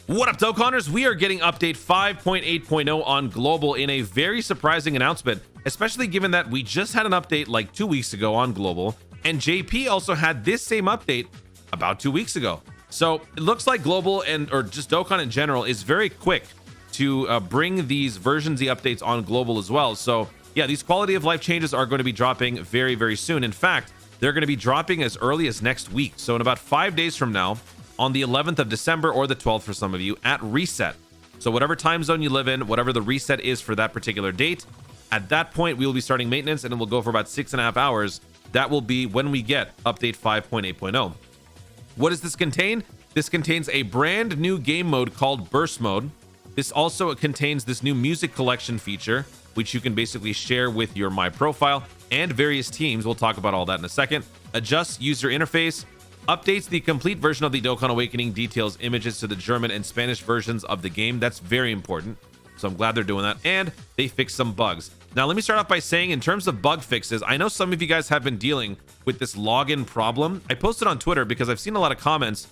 What up, Dokkaners? We are getting update 5.8.0 on global in a very surprising announcement, especially given that we just had an update like 2 weeks ago on global, and JP also had this same update about 2 weeks ago. So it looks like global or just Dokkan in general is very quick to bring these versions the updates on global as well. So yeah, these quality of life changes are going to be dropping very, very soon. In fact, they're going to be dropping as early as next week. So in about 5 days from now, on the 11th of December or the 12th for some of you, at reset. So whatever time zone you live in, whatever the reset is for that particular date, at that point we will be starting maintenance, and it will go for about 6.5 hours. That will be when we get update 5.8.0. What does this contain? This contains a brand new game mode called Burst Mode. This also contains this new music collection feature, which you can basically share with your My Profile and various teams. We'll talk about all that in a second. Adjusts user interface, updates the complete version of the Dokkan Awakening, details images to the German and Spanish versions of the game. That's very important. So I'm glad they're doing that. And they fixed some bugs. Now, let me start off by saying, in terms of bug fixes, I know some of you guys have been dealing with this login problem. I posted on Twitter because I've seen a lot of comments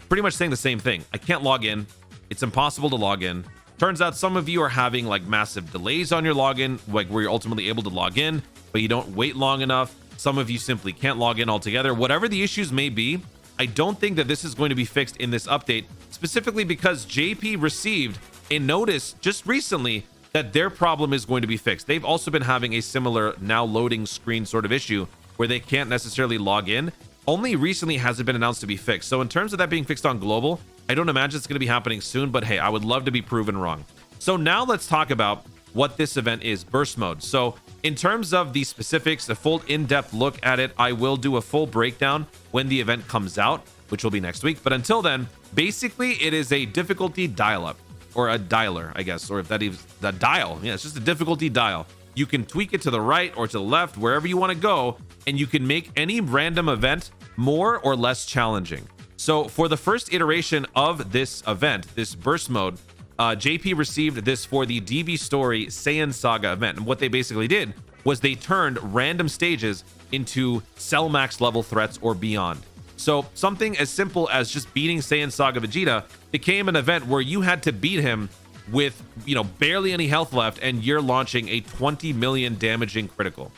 pretty much saying the same thing. I can't log in. It's impossible to log in. Turns out some of you are having like massive delays on your login, like where you're ultimately able to log in, but you don't wait long enough. Some of you simply can't log in altogether. Whatever the issues may be, I don't think that this is going to be fixed in this update, specifically because JP received a notice just recently that their problem is going to be fixed. They've also been having a similar now loading screen sort of issue where they can't necessarily log in. Only recently has it been announced to be fixed. So in terms of that being fixed on global, I don't imagine it's going to be happening soon, but hey, I would love to be proven wrong. So now let's talk about what this event is, Burst Mode. So in terms of the specifics, the full in-depth look at it, I will do a full breakdown when the event comes out, which will be next week. But until then, basically it is a difficulty dial-up, or a dialer, I guess, or if that is the dial. Yeah, it's just a difficulty dial. You can tweak it to the right or to the left, wherever you want to go, and you can make any random event more or less challenging. So for the first iteration of this event, this Burst Mode, JP received this for the DB Story Saiyan Saga event. And what they basically did was they turned random stages into Cell Max level threats or beyond. So something as simple as just beating Saiyan Saga Vegeta became an event where you had to beat him with, barely any health left, and you're launching a 20 million damaging critical.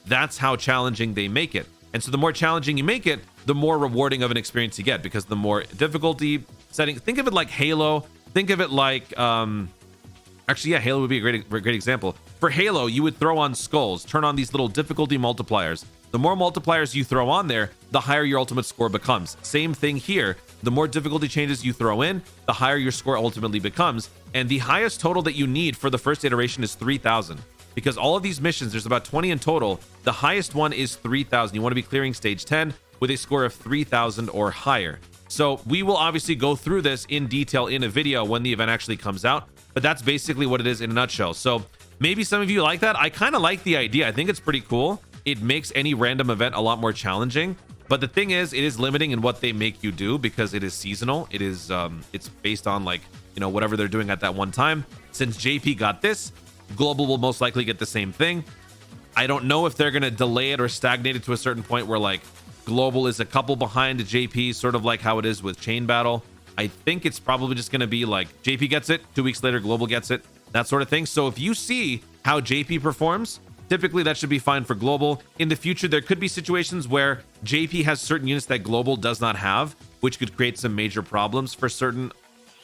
That's how challenging they make it. And so the more challenging you make it, the more rewarding of an experience you get, because the more difficulty setting, think of it like Halo. Think of it like, actually, yeah, Halo would be a great example. For Halo, you would throw on skulls, turn on these little difficulty multipliers. The more multipliers you throw on there, the higher your ultimate score becomes. Same thing here. The more difficulty changes you throw in, the higher your score ultimately becomes. And the highest total that you need for the first iteration is 3,000. Because all of these missions, there's about 20 in total. The highest one is 3,000. You want to be clearing stage 10 with a score of 3,000 or higher. So we will obviously go through this in detail in a video when the event actually comes out, but that's basically what it is in a nutshell. So maybe some of you like that. I kind of like the idea. I think it's pretty cool. It makes any random event a lot more challenging. But the thing is, it is limiting in what they make you do because it is seasonal. It is, it's based on whatever they're doing at that one time. Since JP got this, global will most likely get the same thing. I don't know if they're going to delay it or stagnate it to a certain point where global is a couple behind JP, sort of like how it is with Chain Battle. I think it's probably just going to be like JP gets it, 2 weeks later global gets it, that sort of thing. So if you see how JP performs, typically that should be fine for global. In the future, there could be situations where JP has certain units that global does not have, which could create some major problems for certain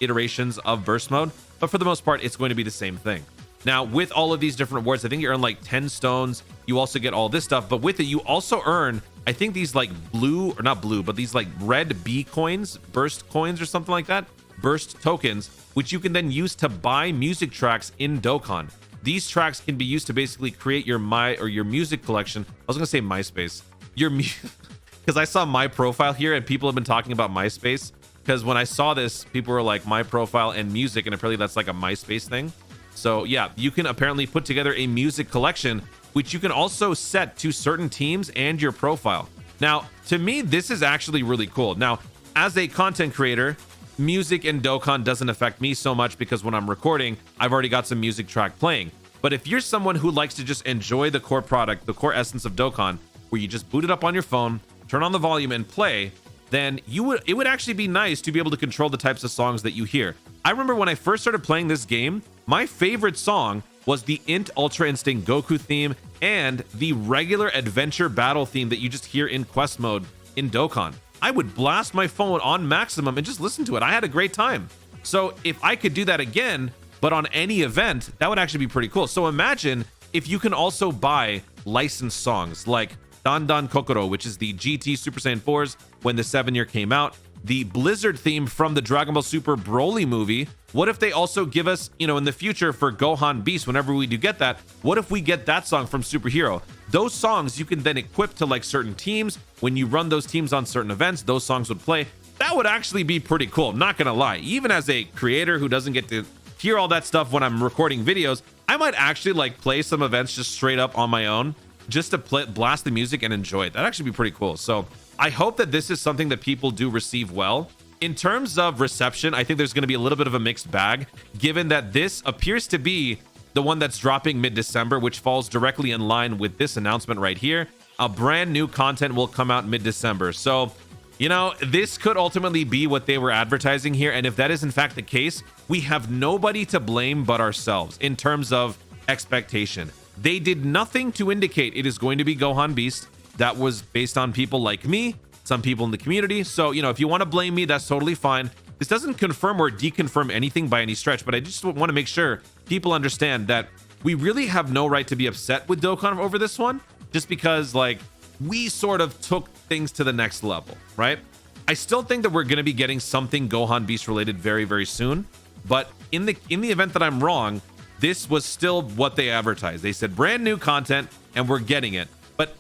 iterations of Burst Mode. But for the most part, it's going to be the same thing. Now, with all of these different rewards, I think you earn like 10 stones. You also get all this stuff, but with it, you also earn, I think these blue, or not blue, but these red B coins, burst coins or something like that, burst tokens, which you can then use to buy music tracks in Dokkan. These tracks can be used to basically create your music collection. I was gonna say MySpace, because I saw My Profile here and people have been talking about MySpace, because when I saw this, people were like My Profile and music, and apparently that's like a MySpace thing. So yeah, you can apparently put together a music collection, which you can also set to certain teams and your profile. Now, to me, this is actually really cool. Now, as a content creator, music in Dokkan doesn't affect me so much because when I'm recording, I've already got some music track playing. But if you're someone who likes to just enjoy the core product, the core essence of Dokkan, where you just boot it up on your phone, turn on the volume and play, then it would actually be nice to be able to control the types of songs that you hear. I remember when I first started playing this game, my favorite song was the Int Ultra Instinct Goku theme and the regular adventure battle theme that you just hear in quest mode in Dokkan. I would blast my phone on maximum and just listen to it. I had a great time. So if I could do that again, but on any event, that would actually be pretty cool. So imagine if you can also buy licensed songs like Dan Dan Kokoro, which is the GT Super Saiyan 4s when the 7-year came out, the Blizzard theme from the Dragon Ball Super Broly movie. What if they also give us, in the future for Gohan Beast, whenever we do get that, what if we get that song from Superhero? Those songs you can then equip to like certain teams. When you run those teams on certain events, those songs would play. That would actually be pretty cool. I'm not gonna lie. Even as a creator who doesn't get to hear all that stuff when I'm recording videos, I might actually like play some events just straight up on my own, just to blast the music and enjoy it. That'd actually be pretty cool. So I hope that this is something that people do receive well. In terms of reception, I think there's going to be a little bit of a mixed bag, given that this appears to be the one that's dropping mid-December, which falls directly in line with this announcement right here. A brand new content will come out mid-December. So, this could ultimately be what they were advertising here. And if that is in fact the case, we have nobody to blame but ourselves in terms of expectation. They did nothing to indicate it is going to be Gohan Beast. That was based on people like me, some people in the community. So, if you want to blame me, that's totally fine. This doesn't confirm or deconfirm anything by any stretch, but I just want to make sure people understand that we really have no right to be upset with Dokkan over this one, just because we sort of took things to the next level, right? I still think that we're going to be getting something Gohan Beast related very, very soon. But in the event that I'm wrong, this was still what they advertised. They said brand new content and we're getting it. But,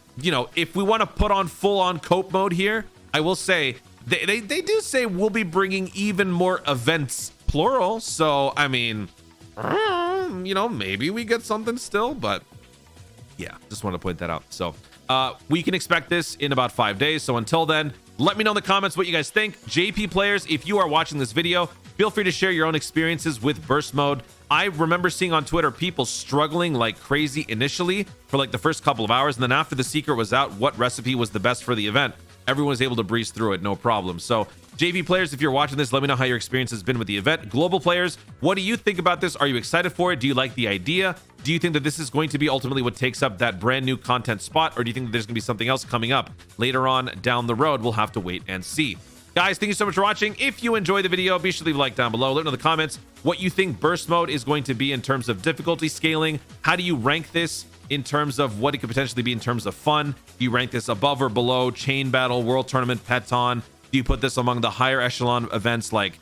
if we want to put on full on cope mode here, I will say they do say we'll be bringing even more events, plural. So, I mean, maybe we get something still, but yeah, just want to point that out. So we can expect this in about 5 days. So until then, let me know in the comments what you guys think. JP players, if you are watching this video, feel free to share your own experiences with burst mode. I remember seeing on Twitter people struggling like crazy initially for the first couple of hours, and then after the secret was out, what recipe was the best for the event, everyone was able to breeze through it, no problem. So JV players, if you're watching this, let me know how your experience has been with the event. Global players, what do you think about this? Are you excited for it? Do you like the idea? Do you think that this is going to be ultimately what takes up that brand new content spot? Or do you think that there's going to be something else coming up later on down the road? We'll have to wait and see. Guys, thank you so much for watching. If you enjoyed the video, be sure to leave a like down below. Let me know in the comments what you think burst mode is going to be in terms of difficulty scaling. How do you rank this in terms of what it could potentially be in terms of fun? Do you rank this above or below Chain Battle, World Tournament, Peton? Do you put this among the higher echelon events like,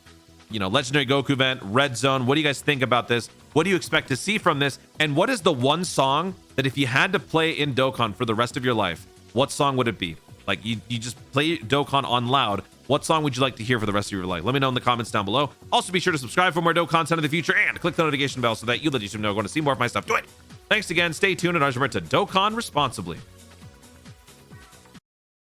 Legendary Goku event, Red Zone? What do you guys think about this? What do you expect to see from this? And what is the one song that if you had to play in Dokkan for the rest of your life, what song would it be? You just play Dokkan on loud. What song would you like to hear for the rest of your life? Let me know in the comments down below. Also, be sure to subscribe for more Dokkan content in the future and click the notification bell so that you'll let YouTube know when to see more of my stuff. Do it! Thanks again. Stay tuned and remember to Dokkan responsibly.